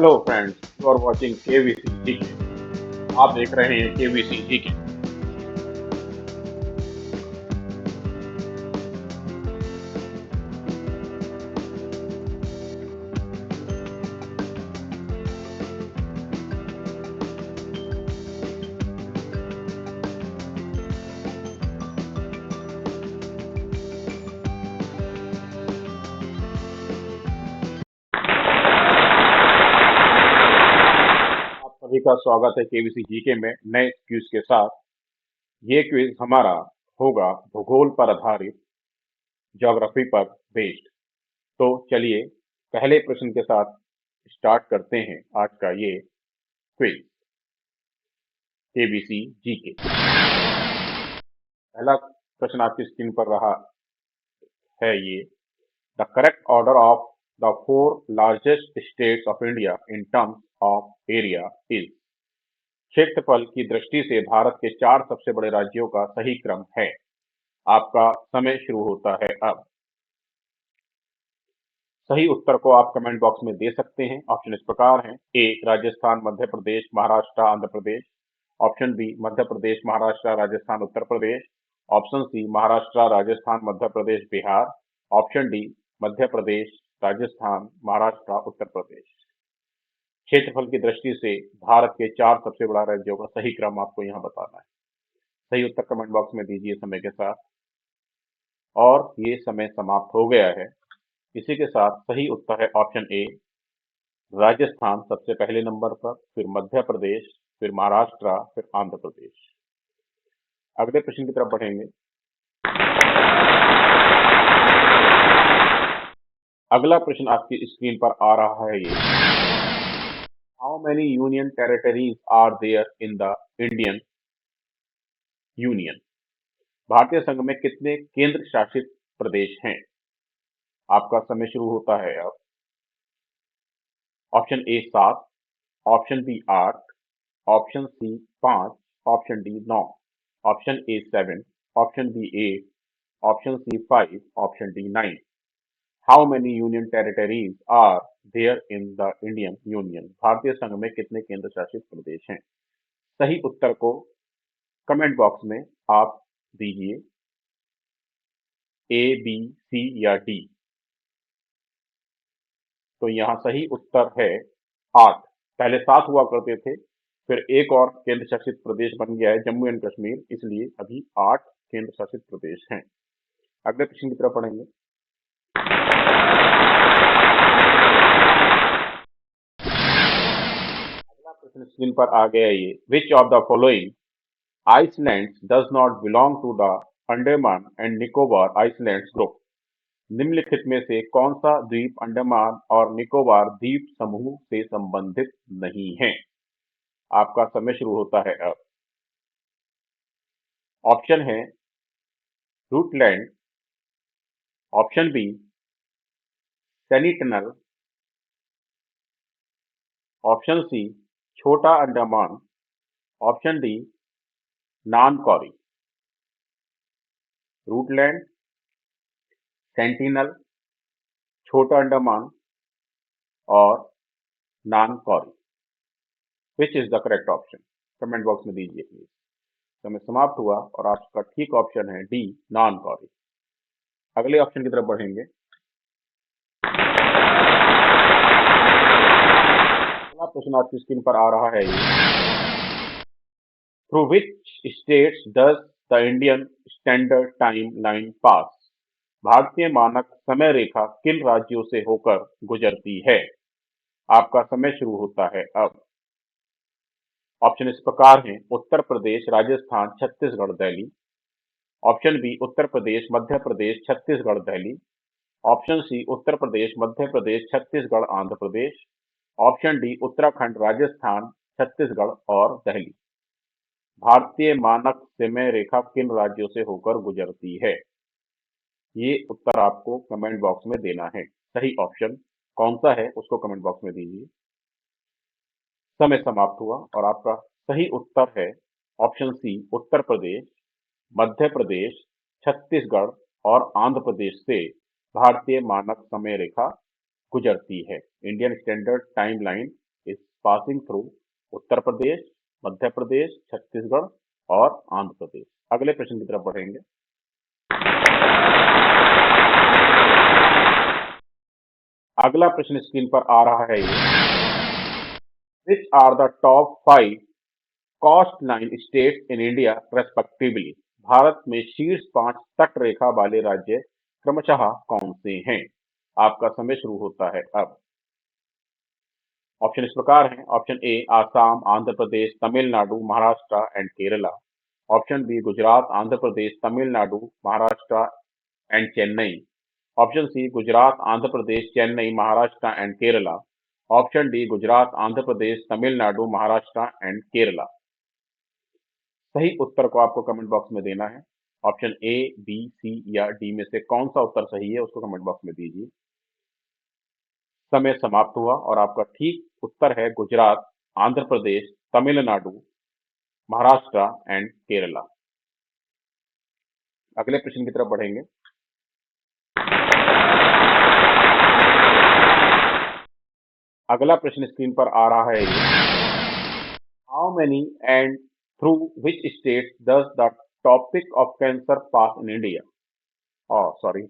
Hello friends, you are watching KBC GK. आप देख रहे हैं केवीसी जीके। आप सभी का स्वागत है केवीसी जीके में नए क्विज के साथ। ये क्विज हमारा होगा भूगोल पर आधारित, ज्योग्राफी पर बेस्ड। तो चलिए पहले प्रश्न के साथ स्टार्ट करते हैं आज का ये क्विज केवीसी जीके। पहला प्रश्न आपकी स्क्रीन पर रहा है ये। The correct order of the four largest states of India in terms of area is. क्षेत्रफल की दृष्टि से भारत के चार सबसे बड़े राज्यों का सही क्रम है। आपका समय शुरू होता है अब। सही उत्तर को आप कमेंट बॉक्स में दे सकते हैं। ऑप्शन इस प्रकार हैं। ए राजस्थान, मध्य प्रदेश, महाराष्ट्र, आंध्र प्रदेश। ऑप्शन बी मध्य प्रदेश, महाराष्ट्र, राजस्थान, उत्तर प्रदेश। ऑप्शन सी महाराष्ट्र, राजस्थान, मध्य प्रदेश, बिहार। Option D Madhya Pradesh, Rajasthan, Maharashtra, Uttar Pradesh. क्षेत्रफल की दृष्टि से भारत के चार सबसे बड़ा राज्यों का सही क्रम आपको यहाँ बताना है। सही उत्तर कमेंट बॉक्स में दीजिए समय के साथ। और ये समय समाप्त हो गया है। इसी के साथ सही उत्तर है ऑप्शन ए, राजस्थान सबसे पहले नंबर पर, फिर मध्य प्रदेश, फिर महाराष्ट्र, फिर आंध्र प्रदेश। अगले प्रश्न की तरफ बढ़ेंगे। अगला प्रश्न आपकी स्क्रीन पर आ रहा है ये। How many union territories are there in the Indian union. भारतीय संघ में कितने केंद्र शासित प्रदेश हैं। आपका समय शुरू होता है अब। Option A 7, option B 8, option C 5, option D 9, option A 7, option B 8, option C 5, option D 9। How many union territories are there in the Indian union. भारतीय संघ में कितने केंद्र शासित प्रदेश हैं। सही उत्तर को कमेंट बॉक्स में आप दीजिए। ए, बी, सी या डी। तो यहाँ सही उत्तर है 8। पहले 7 हुआ करते थे, फिर एक और केंद्र शासित प्रदेश बन गया है जम्मू एंड कश्मीर, इसलिए अभी 8 केंद्र शासित प्रदेश हैं। अगले प्रश्न की तरफ पढ़ेंगे। अगला प्रश्न स्क्रीन पर आ गया ये। Which of the following islands does not belong to the Andaman and Nicobar islands group. निम्नलिखित में से कौन सा द्वीप अंडमान और निकोबार द्वीप समूह से संबंधित नहीं है। आपका समय शुरू होता है अब। ऑप्शन है Rutland, option B Sentinel, option C छोटा Andaman, option D Nancowry. Rutland, Sentinel, छोटा अंडमान और Nancowry. Which is the correct option. Comment box में दीजिए प्लीज। समय समाप्त हुआ और आपका ठीक ऑप्शन है डी नानकॉरी। अगले ऑप्शन की तरफ बढ़ेंगे। अगला प्रश्न आपकी स्क्रीन पर आ रहा है ये। Through which states does the Indian standard time line pass. भारतीय मानक समय रेखा किन राज्यों से होकर गुजरती है। आपका समय शुरू होता है अब। ऑप्शन इस प्रकार हैं। उत्तर प्रदेश, राजस्थान, छत्तीसगढ़, दिल्ली। ऑप्शन बी उत्तर प्रदेश, मध्य प्रदेश, छत्तीसगढ़, दिल्ली। ऑप्शन सी उत्तर प्रदेश, मध्य प्रदेश, छत्तीसगढ़, आंध्र प्रदेश। ऑप्शन डी उत्तराखंड, राजस्थान, छत्तीसगढ़ और दिल्ली। भारतीय मानक समय रेखा किन राज्यों से होकर गुजरती है। ये उत्तर आपको कमेंट बॉक्स में देना है। सही ऑप्शन कौन सा है उसको कमेंट बॉक्स में दीजिए। समय समाप्त हुआ और आपका सही उत्तर है ऑप्शन सी उत्तर प्रदेश, मध्य प्रदेश, छत्तीसगढ़ और आंध्र प्रदेश से भारतीय मानक समय रेखा गुजरती है। Indian standard time line passing through Uttar Pradesh, Madhya Pradesh, Chhattisgarh और आंध्र प्रदेश। अगले प्रश्न की तरफ बढ़ेंगे। अगला प्रश्न स्क्रीन पर आ रहा है ये, which are the top 5 coast line states in India respectively. Bharat में शीर्ष 5 तट रेखा वाले राज्य क्रमशः कौन से हैं? आपका समय शुरू होता है अब। ऑप्शन इस प्रकार हैं। Option A Assam, Andhra Pradesh, Tamil Nadu, Maharashtra and Kerala. Option B Gujarat, Andhra Pradesh, Tamil Nadu, Maharashtra and Chennai. Option C Gujarat, Andhra Pradesh, Chennai, Maharashtra and Kerala. Option D Gujarat, Andhra Pradesh, Tamil Nadu, Maharashtra and Kerala. सही उत्तर को आपको कमेंट बॉक्स में देना है। ऑप्शन ए, बी, सी या डी में से कौन सा उत्तर सही है उसको कमेंट बॉक्स में दीजिए। समय समाप्त हुआ और आपका ठीक उत्तर है गुजरात, आंध्र प्रदेश, तमिलनाडु, महाराष्ट्र एंड केरला। अगले प्रश्न की तरफ बढ़ेंगे। अगला प्रश्न स्क्रीन पर आ रहा है ये, how many and through which state does the topic of cancer pass in India? Sorry,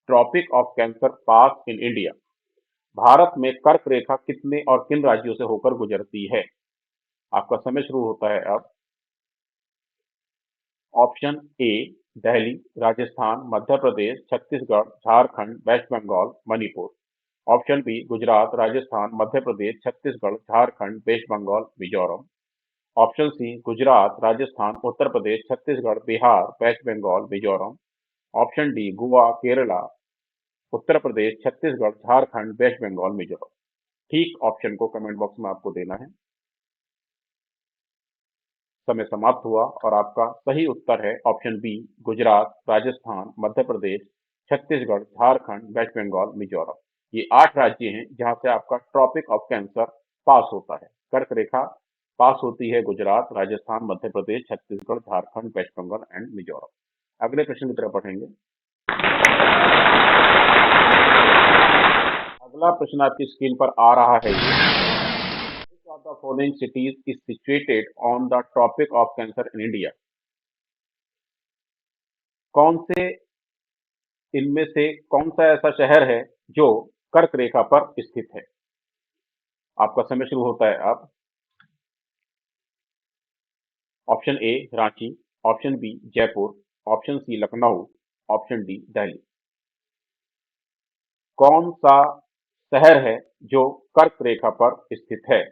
tropic of cancer pass in India. Bharat में कर्क रेखा कितने और किन राज्यों से होकर गुजरती है? आपका समय शुरू होता है अब। Option A Delhi, Rajasthan, Madhya Pradesh, Chhattisgarh, Jharkhand, West Bengal, Manipur. Option B Gujarat, Rajasthan, Madhya Pradesh, Chhattisgarh, Jharkhand, West Bengal, Mizoram. Option C Gujarat, Rajasthan, Uttar Pradesh, Chhattisgarh, Bihar, West Bengal, Mizoram. Option D Goa, Kerala, Uttar Pradesh, Chhattisgarh, Jharkhand, West Bengal, Mizoram. ठीक ऑप्शन को कमेंट बॉक्स में आपको देना है। समय समाप्त हुआ और आपका सही उत्तर है option B Gujarat, Rajasthan, Madhya Pradesh, Chhattisgarh, Jharkhand, West Bengal, Mizoram. ये 8 राज्य हैं जहां से आपका ट्रॉपिक ऑफ कैंसर पास होता है। कर्क रेखा पास होती है गुजरात, राजस्थान, मध्य प्रदेश, छत्तीसगढ़, झारखंड, वेस्ट बंगाल एंड मिजोरम। अगले प्रश्न की तरफ बढ़ेंगे। अगला प्रश्न आपकी स्क्रीन पर आ रहा है ये, which of the following cities is situated on the Tropic of Cancer in India? कौन से इनमें से कौन सा ऐसा शहर है जो कर्क रेखा पर स्थित है? आपका समय शुरू होता है अब। Option A Ranchi, option B Jaipur, option C Lucknow, option D Delhi. कौन सा शहर है जो कर्क रेखा पर स्थित है?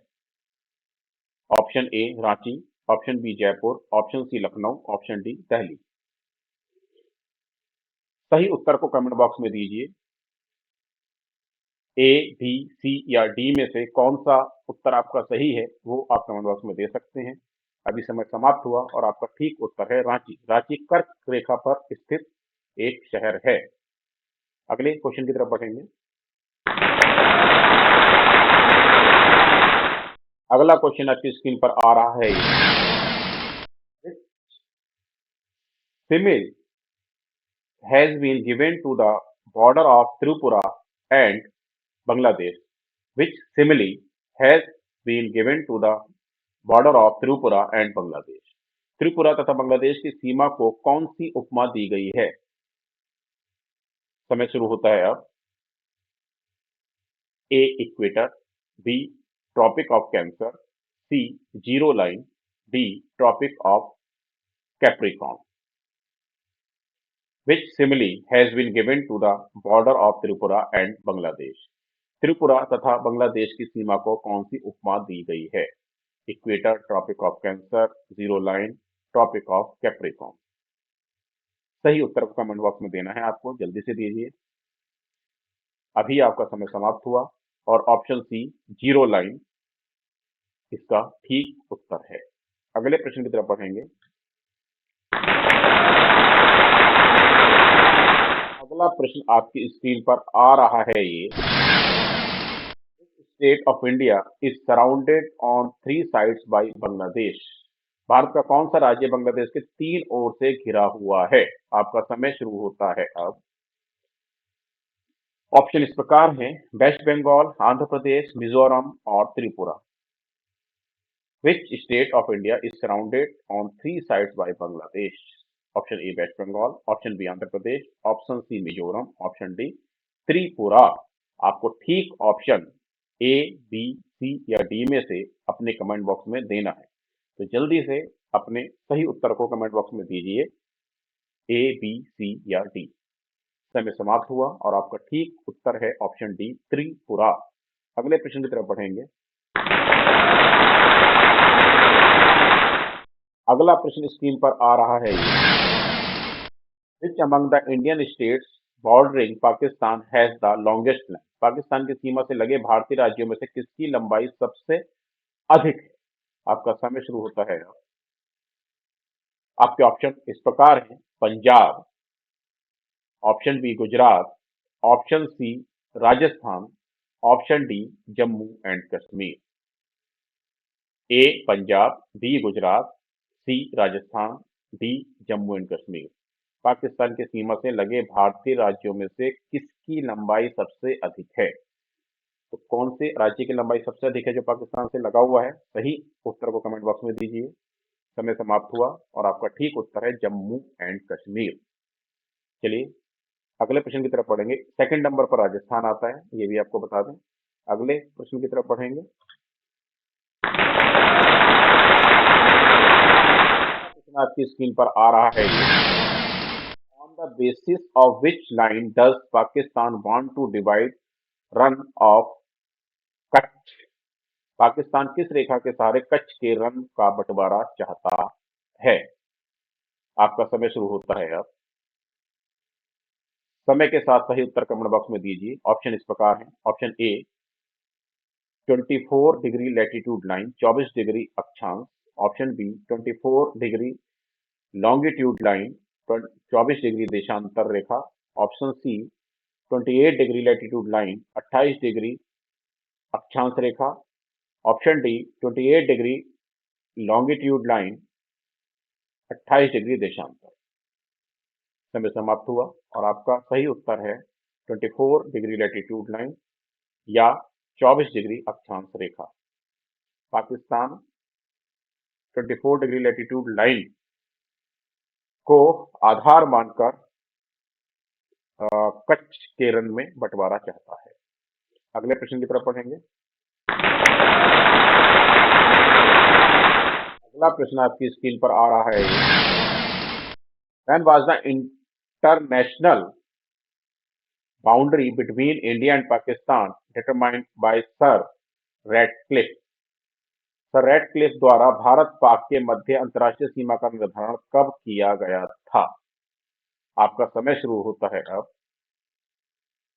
Option A Ranchi, option B Jaipur, option C Lucknow, option D Delhi. सही उत्तर को कमेंट बॉक्स में दीजिए। ए, बी, सी या डी में से कौन सा उत्तर आपका सही है वो आप कमेंट बॉक्स में दे सकते हैं। अभी समय समाप्त हुआ और आपका ठीक उत्तर है रांची। रांची कर्क रेखा पर स्थित एक शहर है। अगले क्वेश्चन की तरफ बढ़ेंगे। अगला क्वेश्चन आपकी स्क्रीन पर आ रहा है ये, simile has been given to the border of Tripura and Bangladesh. Which simile has been given to the border of Tripura and Bangladesh? Tripura तथा बांग्लादेश की सीमा को कौन सी उपमा दी गई है? समय शुरू होता है अब। A equator, B tropic of Cancer, C zero line, D tropic of Capricorn. Which simile has been given to the border of Tripura and Bangladesh? Tripura तथा बांग्लादेश की सीमा को कौन सी उपमा दी गई है? Equator, tropic of cancer, zero line, tropic of capricorn. सही उत्तर को कमेंट बॉक्स में देना है आपको, जल्दी से दीजिए। अभी आपका समय समाप्त हुआ और ऑप्शन सी जीरो लाइन इसका ठीक उत्तर है। अगले प्रश्न की तरफ बढ़ेंगे। अगला प्रश्न आपकी स्क्रीन पर आ रहा है ये, state of India is surrounded on 3 sides by Bangladesh. Bharat का कौन सा राज्य बांग्लादेश के 3 ओर से घिरा हुआ है? आपका समय शुरू होता है अब। ऑप्शन इस प्रकार हैं, वेस्ट बंगाल, आंध्र प्रदेश, मिजोरम और Tripura. Which state of India is surrounded on three sides by Bangladesh? Option A West Bengal, option B Andhra Pradesh, option C Mizoram, option D Tripura. आपको ठीक ऑप्शन ए, बी, सी या डी में से अपने कमेंट बॉक्स में देना है। तो जल्दी से अपने सही उत्तर को कमेंट बॉक्स में दीजिए, ए, बी, सी या डी। समय समाप्त हुआ और आपका ठीक उत्तर है ऑप्शन डी त्रिपुरा। अगले प्रश्न की तरफ बढ़ेंगे। अगला प्रश्न स्क्रीन पर आ रहा है ये, which among the Indian states bordering Pakistan has the longest line? Pakistan की सीमा से लगे भारतीय राज्यों में से किसकी लंबाई सबसे अधिक है? आपका समय शुरू होता है। आपके ऑप्शन इस प्रकार हैं, Punjab, option B Gujarat, option C Rajasthan, option D Jammu and Kashmir. A Punjab, B Gujarat, C Rajasthan, D Jammu and Kashmir. Pakistan की सीमा से लगे भारतीय राज्यों में से किसकी लंबाई सबसे अधिक है? तो कौन से राज्य की लंबाई सबसे अधिक है जो पाकिस्तान से लगा हुआ है? सही उत्तर को कमेंट बॉक्स में दीजिए। समय समाप्त हुआ और आपका ठीक उत्तर है जम्मू एंड कश्मीर। चलिए अगले प्रश्न की तरफ पढ़ेंगे। सेकंड नंबर पर राजस्थान आता है, ये भी आपको बता दें। अगले प्रश्न की तरफ पढ़ेंगे। प्रश्न आपकी स्क्रीन पर आ रहा है ये, on the basis of which line does Pakistan want to divide Rann of Kutch? Pakistan किस रेखा के सहारे कच्छ के रन का बंटवारा चाहता है? आपका समय शुरू होता है अब। समय के साथ सही उत्तर कमेंट बॉक्स में दीजिए। ऑप्शन इस प्रकार है, option A 24 degree latitude line 24 degree अक्षांश, option B 24 degree longitude line 24 degree देशांतर रेखा, option C 28 degree latitude line 28 degree अक्षांश रेखा, option D 28 degree longitude line 28 degree देशांतर। समय समाप्त हुआ और आपका सही उत्तर है 24 डिग्री लैटिट्यूड लाइन या 24 डिग्री अक्षांश रेखा। पाकिस्तान 24 डिग्री लैटिट्यूड लाइन को आधार मानकर कच्छ के रन में बंटवारा चाहता है। अगले प्रश्न की तरफ पढ़ेंगे। अगला प्रश्न आपकी स्क्रीन पर आ रहा है, when was the international boundary between India and Pakistan determined by sir Radcliffe? Sir Radcliffe द्वारा भारत पाक के मध्य अंतर्राष्ट्रीय सीमा का निर्धारण कब किया गया था? आपका समय शुरू होता है अब।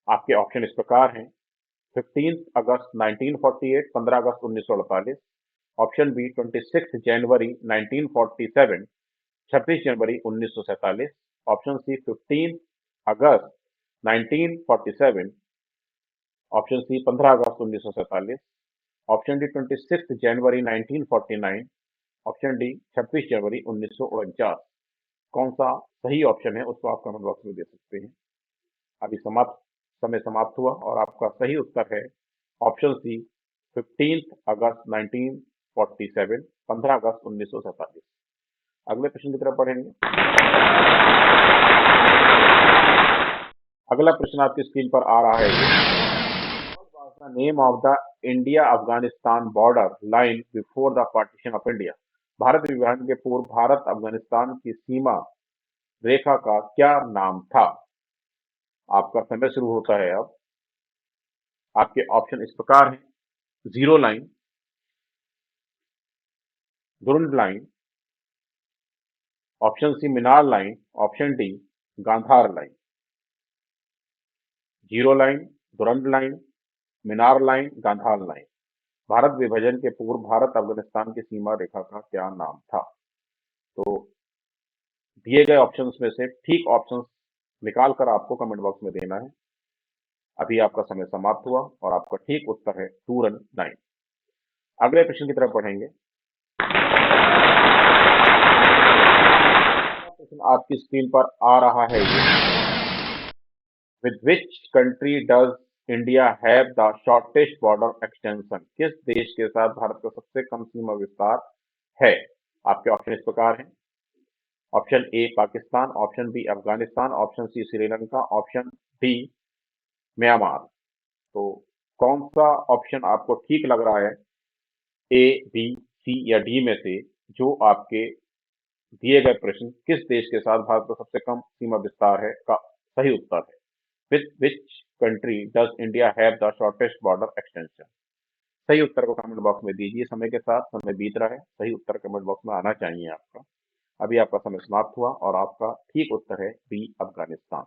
आपके ऑप्शन इस प्रकार हैं, 15 अगस्त 1948, 15 अगस्त 1948, ऑप्शन बी 26 जनवरी 1947, 26 जनवरी 1947, ऑप्शन सी 15 अगस्त 1947, ऑप्शन सी 15 अगस्त 1947, ऑप्शन डी 26 जनवरी 1949, ऑप्शन डी 26 जनवरी 1949। कौन सा सही ऑप्शन है उसको आप कमेंट बॉक्स में दे सकते हैं। अभी समय समाप्त हुआ और आपका सही उत्तर है ऑप्शन सी 15 अगस्त 1947, 15 अगस्त 1947। अगले प्रश्न की तरफ बढ़ेंगे। अगला प्रश्न आपकी स्क्रीन पर आ रहा है, the name of the India Afghanistan border line before the partition of India? Bharat विभाजन के पूर्व भारत अफगानिस्तान की सीमा रेखा का क्या नाम था? आपका समय शुरू होता है अब। आपके ऑप्शन इस प्रकार हैं, zero line, Durand line, option C मीनार लाइन, ऑप्शन डी गांधार line. Zero line, Durand line, मीनार लाइन, गांधार लाइन। भारत विभाजन के पूर्व भारत अफगानिस्तान की सीमा रेखा का क्या नाम था? तो दिए गए ऑप्शंस में से ठीक ऑप्शंस निकाल कर आपको कमेंट बॉक्स में देना है। अभी आपका समय समाप्त हुआ और आपका ठीक उत्तर है टूरन लाइन। अगले प्रश्न की तरफ बढ़ेंगे। प्रश्न आपकी स्क्रीन पर आ रहा है ये, with which country does India have the shortest border extension? किस देश के साथ भारत का सबसे कम सीमा विस्तार है? आपके ऑप्शन इस प्रकार हैं। Option A Pakistan, option B Afghanistan, option C Sri Lanka, option D Myanmar. तो कौन सा ऑप्शन आपको ठीक लग रहा है, ए, बी, सी या डी में से, जो आपके दिए गए प्रश्न किस देश के साथ भारत का सबसे कम सीमा विस्तार है का सही उत्तर है? With which country does India have the shortest border extension? सही उत्तर को कमेंट बॉक्स में दीजिए। समय के साथ समय बीत रहा है, सही उत्तर कमेंट बॉक्स में आना चाहिए आपका। अभी आपका समय समाप्त हुआ और आपका ठीक उत्तर है बी अफगानिस्तान।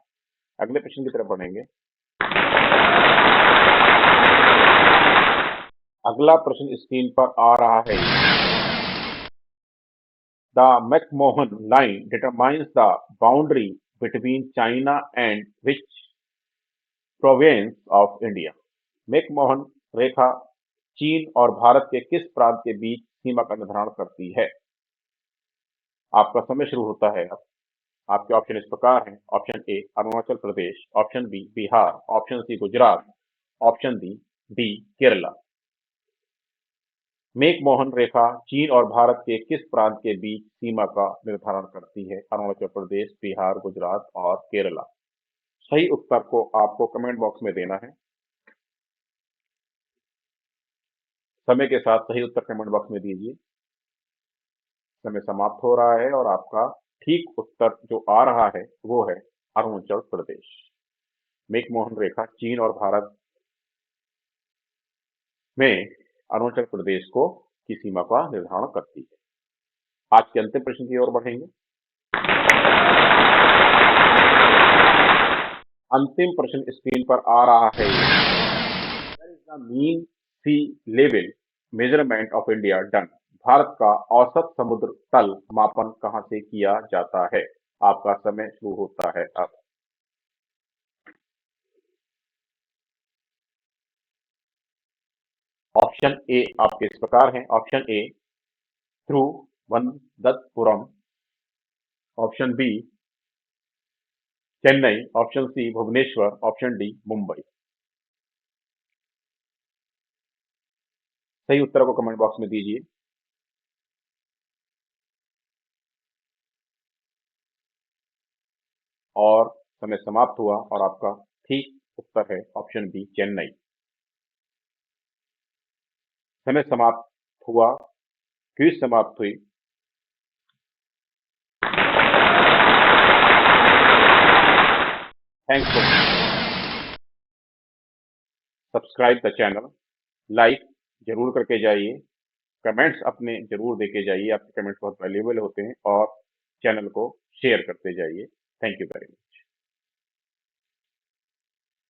अगले प्रश्न की तरफ बढ़ेंगे। अगला प्रश्न स्क्रीन पर आ रहा है। The McMahon line determines the boundary between China and which province of India? McMahon रेखा चीन और भारत के किस प्रांत के बीच सीमा का निर्धारण करती है? आपका समय शुरू होता है अब। आपके ऑप्शन इस प्रकार हैं। Option A Arunachal Pradesh, option B Bihar, option C Gujarat, option D Kerala. McMahon रेखा चीन और भारत के किस प्रांत के बीच सीमा का निर्धारण करती है? अरुणाचल प्रदेश, बिहार, गुजरात और केरला। सही उत्तर को आपको कमेंट बॉक्स में देना है। समय के साथ सही उत्तर कमेंट बॉक्स में दीजिए। समय समाप्त हो रहा है और आपका ठीक उत्तर जो आ रहा है वो है अरुणाचल प्रदेश। मैकमोहन रेखा चीन और भारत में अरुणाचल प्रदेश को की सीमा का निर्धारण करती है। आज के अंतिम प्रश्न की ओर बढ़ेंगे। अंतिम प्रश्न स्क्रीन पर आ रहा है। Where is the mean sea level measurement of India done? Bharat का औसत समुद्र तल मापन कहां से किया जाता है? आपका समय शुरू होता है अब। ऑप्शन ए आपके इस प्रकार हैं। Option A Thiruvananthapuram, option B Chennai, option C Bhubaneswar, option D Mumbai. सही उत्तर को कमेंट बॉक्स में दीजिए। और समय समाप्त हुआ और आपका ठीक उत्तर है ऑप्शन बी चेन्नई। समय समाप्त हुआ, क्विज समाप्त हुई। Thanks for subscribe the channel. Like जरूर करके जाइए, कमेंट्स अपने जरूर देके जाइए, आपके कमेंट्स बहुत वैल्यूएबल होते हैं। और चैनल को शेयर करते जाइए। Thank you very much.